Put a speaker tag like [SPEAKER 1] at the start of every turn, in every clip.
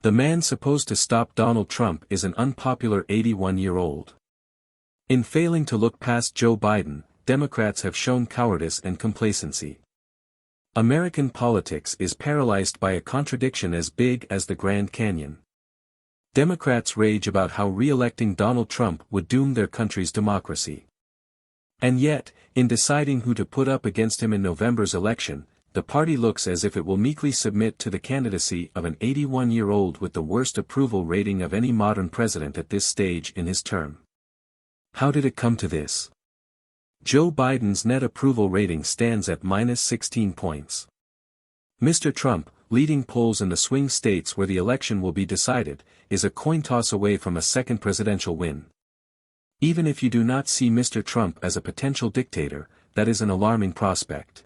[SPEAKER 1] The man supposed to stop Donald Trump is an unpopular 81-year-old. In failing to look past Joe Biden, Democrats have shown cowardice and complacency. American politics is paralyzed by a contradiction as big as the Grand Canyon. Democrats rage about how re-electing Donald Trump would doom their country's democracy. And yet, in deciding who to put up against him in November's election, the party looks as if it will meekly submit to the candidacy of an 81-year-old with the worst approval rating of any modern president at this stage in his term. How did it come to this? Joe Biden's net approval rating stands at -16 points. Mr. Trump, leading polls in the swing states where the election will be decided, is a coin toss away from a second presidential win. Even if you do not see Mr. Trump as a potential dictator, that is an alarming prospect.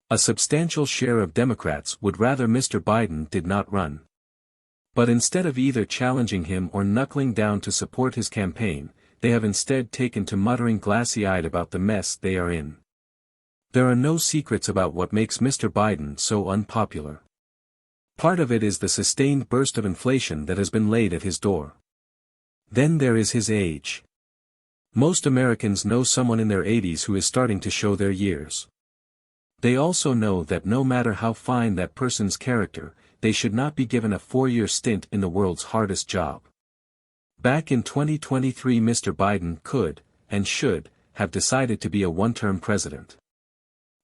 [SPEAKER 1] A substantial share of Democrats would rather Mr. Biden did not run. But instead of either challenging him or knuckling down to support his campaign, they have instead taken to muttering glassy-eyed about the mess they are in. There are no secrets about what makes Mr. Biden so unpopular. Part of it is the sustained burst of inflation that has been laid at his door. Then there is his age. Most Americans know someone in their 80s who is starting to show their years. They also know that no matter how fine that person's character, they should not be given a 4-year stint in the world's hardest job. Back in 2023 Mr. Biden could, and should, have decided to be a one-term president.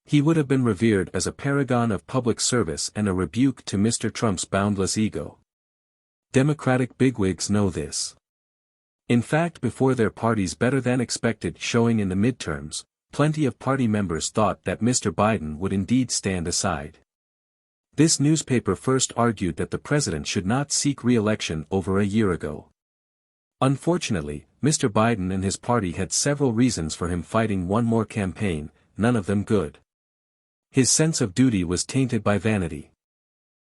[SPEAKER 1] He would have been revered as a paragon of public service and a rebuke to Mr. Trump's boundless ego. Democratic bigwigs know this. In fact, before their party's better-than-expected showing in the midterms, plenty of party members thought that Mr. Biden would indeed stand aside. This newspaper first argued that the president should not seek re-election over a year ago. Unfortunately, Mr. Biden and his party had several reasons for him fighting one more campaign, none of them good. His sense of duty was tainted by vanity.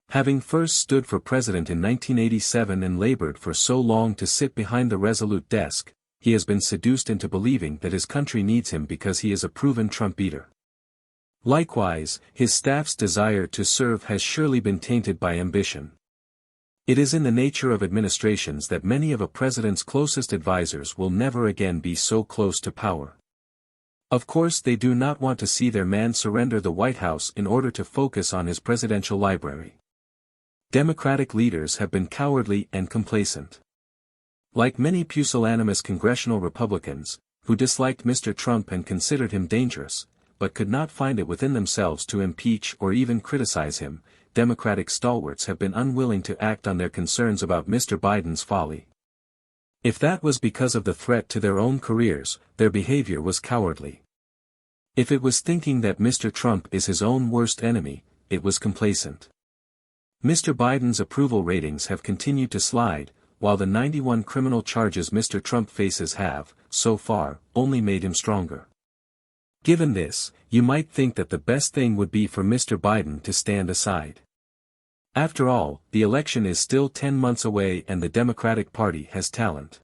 [SPEAKER 1] Having first stood for president in 1987 and labored for so long to sit behind the resolute desk, he has been seduced into believing that his country needs him because he is a proven Trump beater. Likewise, his staff's desire to serve has surely been tainted by ambition. It is in the nature of administrations that many of a president's closest advisors will never again be so close to power. Of course, they do not want to see their man surrender the White House in order to focus on his presidential library. Democratic leaders have been cowardly and complacent. Like many pusillanimous congressional Republicans, who disliked Mr. Trump and considered him dangerous, but could not find it within themselves to impeach or even criticize him, Democratic stalwarts have been unwilling to act on their concerns about Mr. Biden's folly. If that was because of the threat to their own careers, their behavior was cowardly. If it was thinking that Mr. Trump is his own worst enemy, it was complacent. Mr. Biden's approval ratings have continued to slide, while the 91 criminal charges Mr. Trump faces have, so far, only made him stronger. Given this, you might think that the best thing would be for Mr. Biden to stand aside. After all, the election is still 10 months away and the Democratic Party has talent.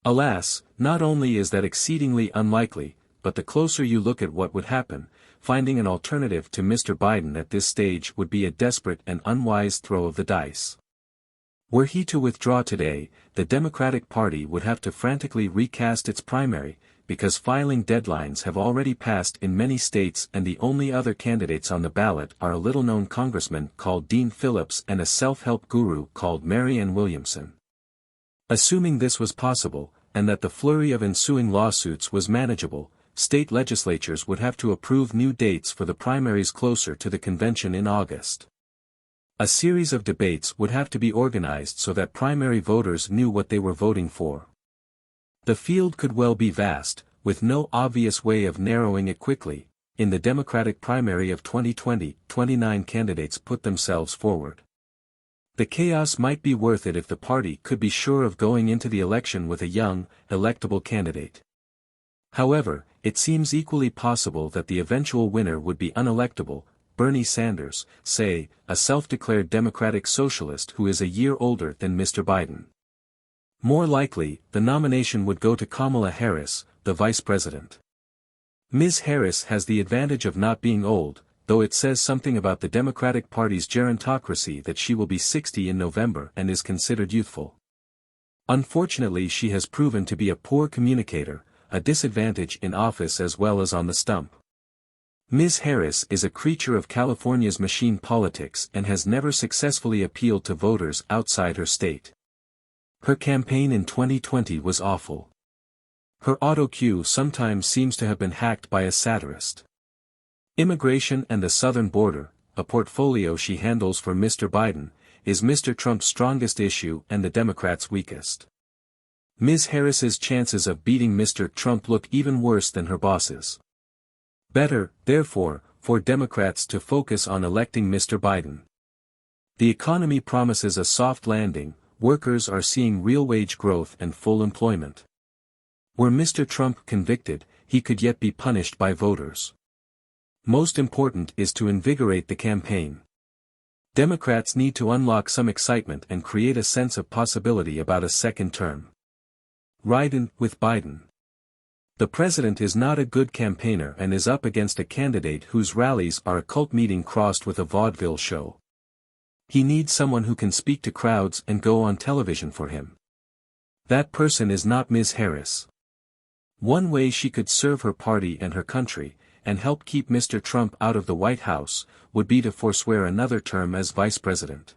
[SPEAKER 1] Alas, not only is that exceedingly unlikely, but the closer you look at what would happen, finding an alternative to Mr. Biden at this stage would be a desperate and unwise throw of the dice. Were he to withdraw today, the Democratic Party would have to frantically recast its primary, because filing deadlines have already passed in many states and the only other candidates on the ballot are a little-known congressman called Dean Phillips and a self-help guru called Marianne Williamson. Assuming this was possible, and that the flurry of ensuing lawsuits was manageable, state legislatures would have to approve new dates for the primaries closer to the convention in August. A series of debates would have to be organized so that primary voters knew what they were voting for. The field could well be vast, with no obvious way of narrowing it quickly. In the Democratic primary of 2020, 29 candidates put themselves forward. The chaos might be worth it if the party could be sure of going into the election with a young, electable candidate. However, it seems equally possible that the eventual winner would be unelectable, Bernie Sanders, say, a self-declared Democratic socialist who is a year older than Mr. Biden. More likely, the nomination would go to Kamala Harris, the vice president. Ms. Harris has the advantage of not being old, though it says something about the Democratic Party's gerontocracy that she will be 60 in November and is considered youthful. Unfortunately, she has proven to be a poor communicator, a disadvantage in office as well as on the stump. Ms. Harris is a creature of California's machine politics and has never successfully appealed to voters outside her state. Her campaign in 2020 was awful. Her auto cue sometimes seems to have been hacked by a satirist. Immigration and the southern border, a portfolio she handles for Mr. Biden, is Mr. Trump's strongest issue and the Democrats' weakest. Ms. Harris's chances of beating Mr. Trump look even worse than her boss's. Better, therefore, for Democrats to focus on electing Mr. Biden. The economy promises a soft landing, workers are seeing real wage growth and full employment. Were Mr. Trump convicted, he could yet be punished by voters. Most important is to invigorate the campaign. Democrats need to unlock some excitement and create a sense of possibility about a second term. Ride with Biden. The president is not a good campaigner and is up against a candidate whose rallies are a cult meeting crossed with a vaudeville show. He needs someone who can speak to crowds and go on television for him. That person is not Ms. Harris. One way she could serve her party and her country, and help keep Mr. Trump out of the White House, would be to forswear another term as vice president.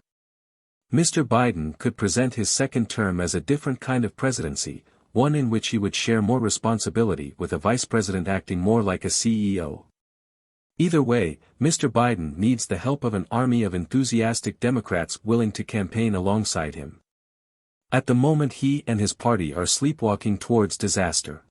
[SPEAKER 1] Mr. Biden could present his second term as a different kind of presidency, one in which he would share more responsibility with a vice president acting more like a CEO. Either way, Mr. Biden needs the help of an army of enthusiastic Democrats willing to campaign alongside him. At the moment he and his party are sleepwalking towards disaster.